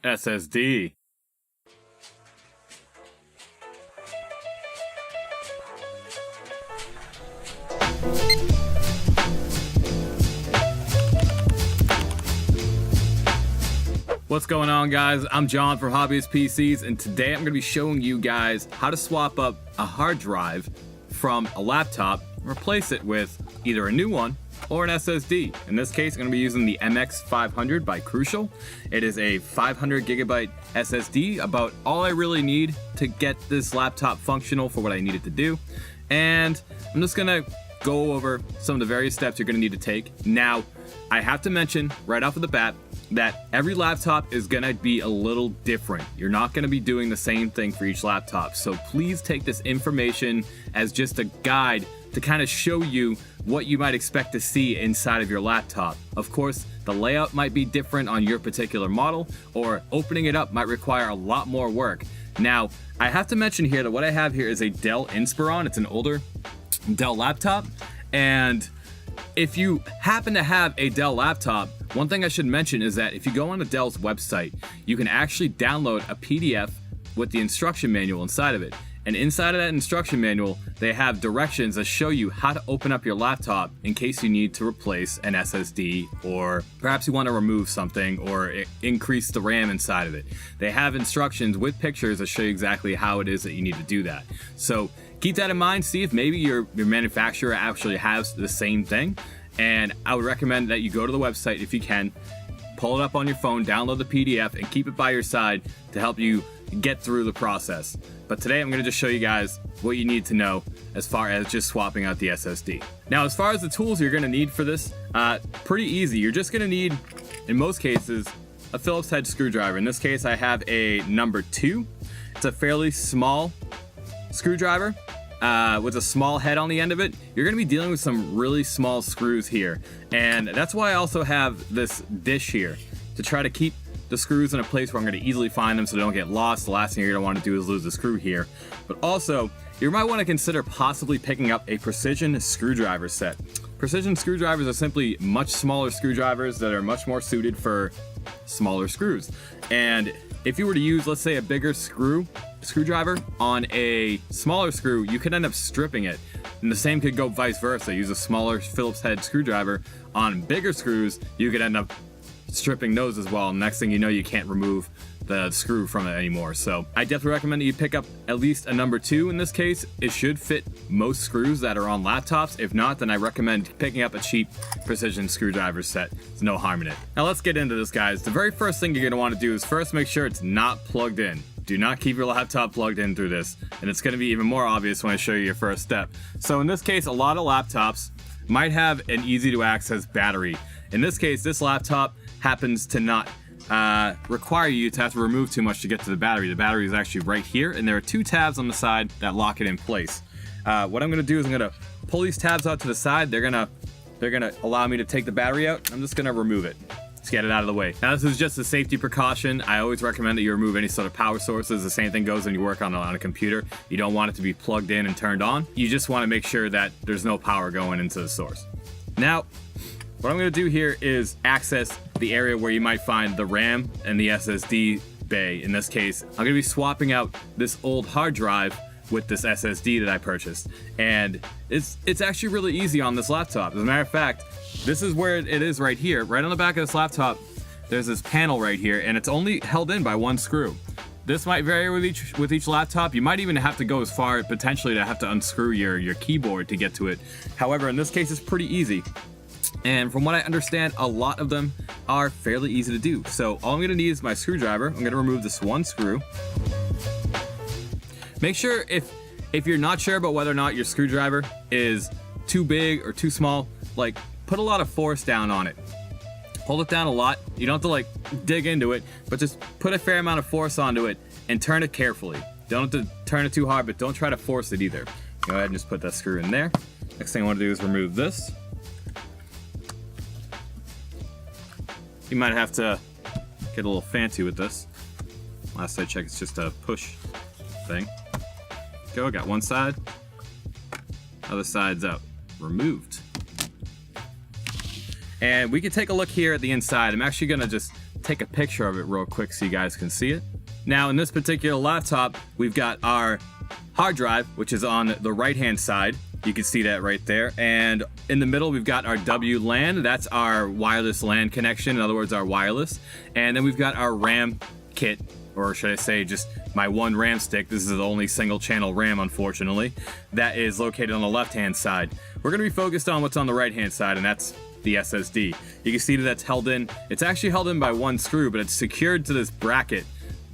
SSD. What's going on, guys? I'm John from Hobbyist PCs, and today I'm going to be showing you guys how to swap up a hard drive from a laptop and replace it with either a new one or an SSD. In this case, I'm going to be using the MX500 by Crucial. It is a 500 gigabyte SSD, about all I really need to get this laptop functional for what I need it to do. And I'm just going to go over some of the various steps you're going to need to take. Now, I have to mention right off of the bat that every laptop is going to be a little different. You're not going to be doing the same thing for each laptop. So please take this information as just a guide to kind of show you what you might expect to see inside of your laptop. Of course, the layout might be different on your particular model, or opening it up might require a lot more work. Now, I have to mention here that what I have here is a Dell Inspiron. It's an older Dell laptop, and if you happen to have a Dell laptop, one thing I should mention is that if you go on Dell's website, you can actually download a PDF with the instruction manual inside of it. And inside of that instruction manual, they have directions that show you how to open up your laptop in case you need to replace an SSD, or perhaps you want to remove something or increase the RAM inside of it. They have instructions with pictures that show you exactly how it is that you need to do that. So keep that in mind. See if maybe your manufacturer actually has the same thing. And I would recommend that you go to the website if you can, pull it up on your phone, download the PDF, and keep it by your side to help you get through the process. But today I'm going to just show you guys what you need to know as far as just swapping out the SSD. Now, as far as the tools you're going to need for this, pretty easy. You're just going to need, in most cases, a Phillips head screwdriver. In this case, I have a number 2. It's a fairly small screwdriver with a small head on the end of it. You're going to be dealing with some really small screws here, and that's why I also have this dish here to try to keep the screws in a place where I'm going to easily find them so they don't get lost. The last thing you're going to want to do is lose the screw here. But also, you might want to consider possibly picking up a precision screwdriver set. Precision screwdrivers are simply much smaller screwdrivers that are much more suited for smaller screws. And if you were to use, let's say, a bigger screwdriver on a smaller screw, you could end up stripping it. And the same could go vice versa. Use a smaller Phillips head screwdriver on bigger screws, you could end up stripping those as well. Next thing you know, you can't remove the screw from it anymore. So I definitely recommend that you pick up at least a number 2 in this case. It should fit most screws that are on laptops. If not, then I recommend picking up a cheap precision screwdriver set. There's no harm in it. Now let's get into this, guys. The very first thing you're going to want to do is first make sure it's not plugged in. Do not keep your laptop plugged in through this, and it's going to be even more obvious when I show you your first step. So in this case, a lot of laptops might have an easy to access battery. In this case, this laptop happens to not require you to have to remove too much to get to the battery. The battery is actually right here, and there are 2 tabs on the side that lock it in place. What I'm going to do is I'm going to pull these tabs out to the side. They're gonna allow me to take the battery out. I'm just going to remove it. Let's get it out of the way. Now, this is just a safety precaution. I always recommend that you remove any sort of power sources. The same thing goes when you work on a computer. You don't want it to be plugged in and turned on. You just want to make sure that there's no power going into the source. Now, what I'm going to do here is access the area where you might find the RAM and the SSD bay. In this case, I'm going to be swapping out this old hard drive with this SSD that I purchased. And it's actually really easy on this laptop. As a matter of fact, this is where it is right here. Right on the back of this laptop, there's this panel right here, and it's only held in by 1 screw. This might vary with each laptop. You might even have to go as far potentially to have to unscrew your keyboard to get to it. However, in this case, it's pretty easy. And from what I understand, a lot of them are fairly easy to do. So all I'm going to need is my screwdriver. I'm going to remove this 1 screw. Make sure if you're not sure about whether or not your screwdriver is too big or too small, like, put a lot of force down on it. Hold it down a lot. You don't have to like dig into it, but just put a fair amount of force onto it and turn it carefully. Don't have to turn it too hard, but don't try to force it either. Go ahead and just put that screw in there. Next thing I want to do is remove this. You might have to get a little fancy with this. Last I checked, it's just a push thing. Go, got one side. Other side's out. Removed. And we can take a look here at the inside. I'm actually gonna just take a picture of it real quick so you guys can see it. Now in this particular laptop, we've got our hard drive, which is on the right-hand side. You can see that right there. And in the middle, we've got our WLAN. That's our wireless LAN connection. In other words, our wireless. And then we've got our RAM kit, or should I say just my one RAM stick. This is the only single channel RAM, unfortunately, that is located on the left-hand side. We're gonna be focused on what's on the right-hand side, and that's the SSD. You can see that that's held in. It's actually held in by one screw, but it's secured to this bracket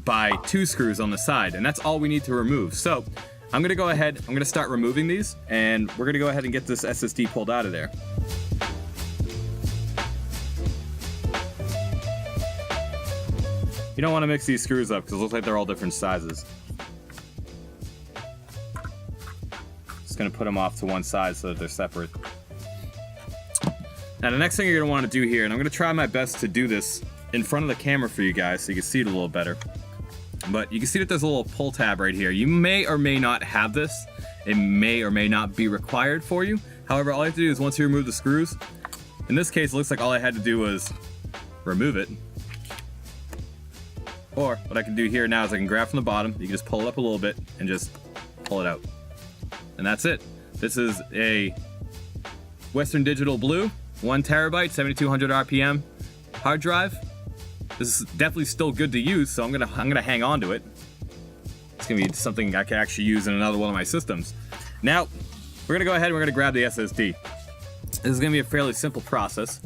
by two screws on the side, and that's all we need to remove. So I'm gonna go ahead, I'm gonna start removing these, and we're gonna go ahead and get this SSD pulled out of there. You don't want to mix these screws up because it looks like they're all different sizes. Just gonna put them off to one side so that they're separate. Now the next thing you're gonna want to do here, and I'm gonna try my best to do this in front of the camera for you guys so you can see it a little better. But you can see that there's a little pull tab right here. You may or may not have this. It may or may not be required for you. However, all you have to do is once you remove the screws, in this case, it looks like all I had to do was remove it. Or what I can do here now is I can grab from the bottom. You can just pull it up a little bit and just pull it out. And that's it. This is a Western Digital Blue, 1 terabyte, 7200 RPM hard drive. This is definitely still good to use, so I'm gonna hang on to it. It's gonna be something I can actually use in another one of my systems. Now, we're gonna go ahead and we're gonna grab the SSD. This is gonna be a fairly simple process.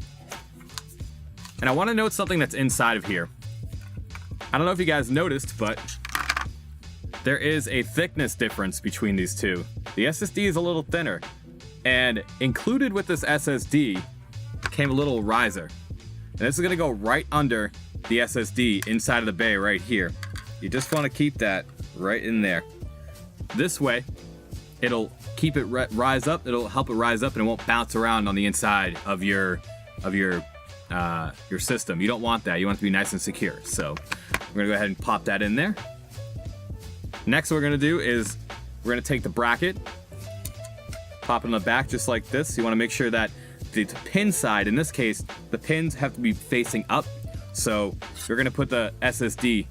And I wanna note something that's inside of here. I don't know if you guys noticed, but there is a thickness difference between these two. The SSD is a little thinner, and included with this SSD came a little riser. And this is gonna go right under the SSD inside of the bay right here. You just want to keep that right in there. This way, it'll keep it rise up. It'll help it rise up, and it won't bounce around on the inside of your system. You don't want that. You want it to be nice and secure. So we're gonna go ahead and pop that in there. Next, what we're gonna do is we're gonna take the bracket, pop it in the back just like this. You want to make sure that the pin side, in this case, the pins have to be facing up. So you're gonna put the SSD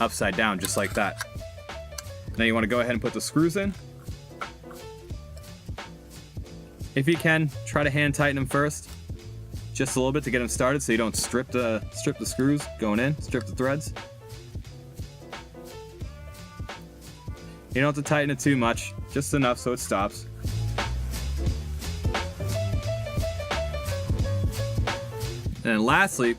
upside down just like that. Now you want to go ahead and put the screws in. If you can, try to hand tighten them first, just a little bit to get them started, so you don't strip the screws going in, strip the threads. You don't have to tighten it too much, just enough so it stops. And then lastly,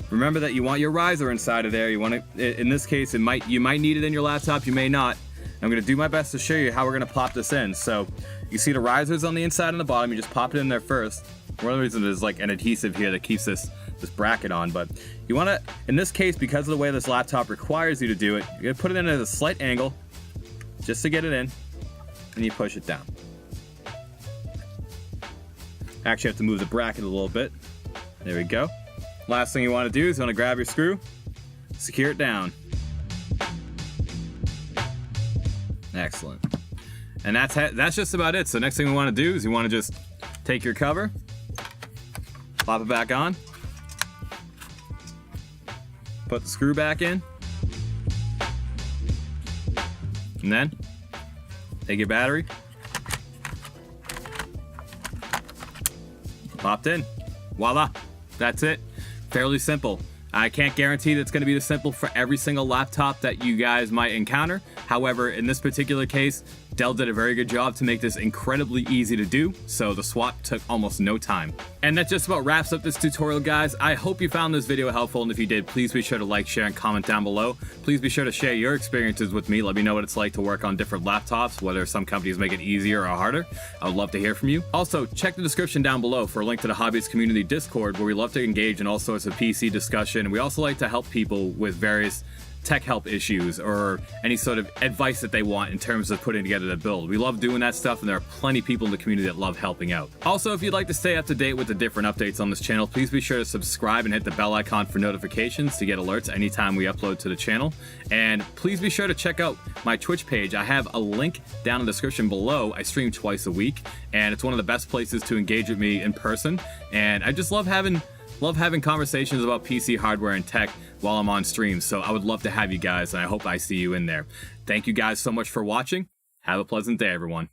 remember that you want your riser inside of there. You want it, in this case, you might need it in your laptop, you may not. I'm gonna do my best to show you how we're gonna pop this in. So you see the risers on the inside and the bottom, you just pop it in there first. One of the reasons there's like an adhesive here that keeps this bracket on, but you wanna, in this case, because of the way this laptop requires you to do it, you're gonna put it in at a slight angle, just to get it in, and you push it down. Actually have to move the bracket a little bit. There we go. Last thing you want to do is you want to grab your screw, secure it down. Excellent. And that's just about it. So next thing we want to do is you want to just take your cover, pop it back on, put the screw back in, and then take your battery, popped in. Voila. That's it. Fairly simple. I can't guarantee that it's going to be this simple for every single laptop that you guys might encounter. However, in this particular case, Dell did a very good job to make this incredibly easy to do, so the swap took almost no time. And that just about wraps up this tutorial, guys. I hope you found this video helpful, and if you did, please be sure to like, share, and comment down below. Please be sure to share your experiences with me. Let me know what it's like to work on different laptops, whether some companies make it easier or harder. I would love to hear from you. Also, check the description down below for a link to the Hobbyist Community Discord, where we love to engage in all sorts of PC discussion. We also like to help people with various tech help issues or any sort of advice that they want in terms of putting together the build. We love doing that stuff, and there are plenty of people in the community that love helping out. Also, if you'd like to stay up to date with the different updates on this channel, please be sure to subscribe and hit the bell icon for notifications to get alerts anytime we upload to the channel. And please be sure to check out my Twitch page. I have a link down in the description below. I stream twice a week, and it's one of the best places to engage with me in person. And I just love having conversations about PC hardware and tech while I'm on stream. So I would love to have you guys, and I hope I see you in there. Thank you guys so much for watching. Have a pleasant day, everyone.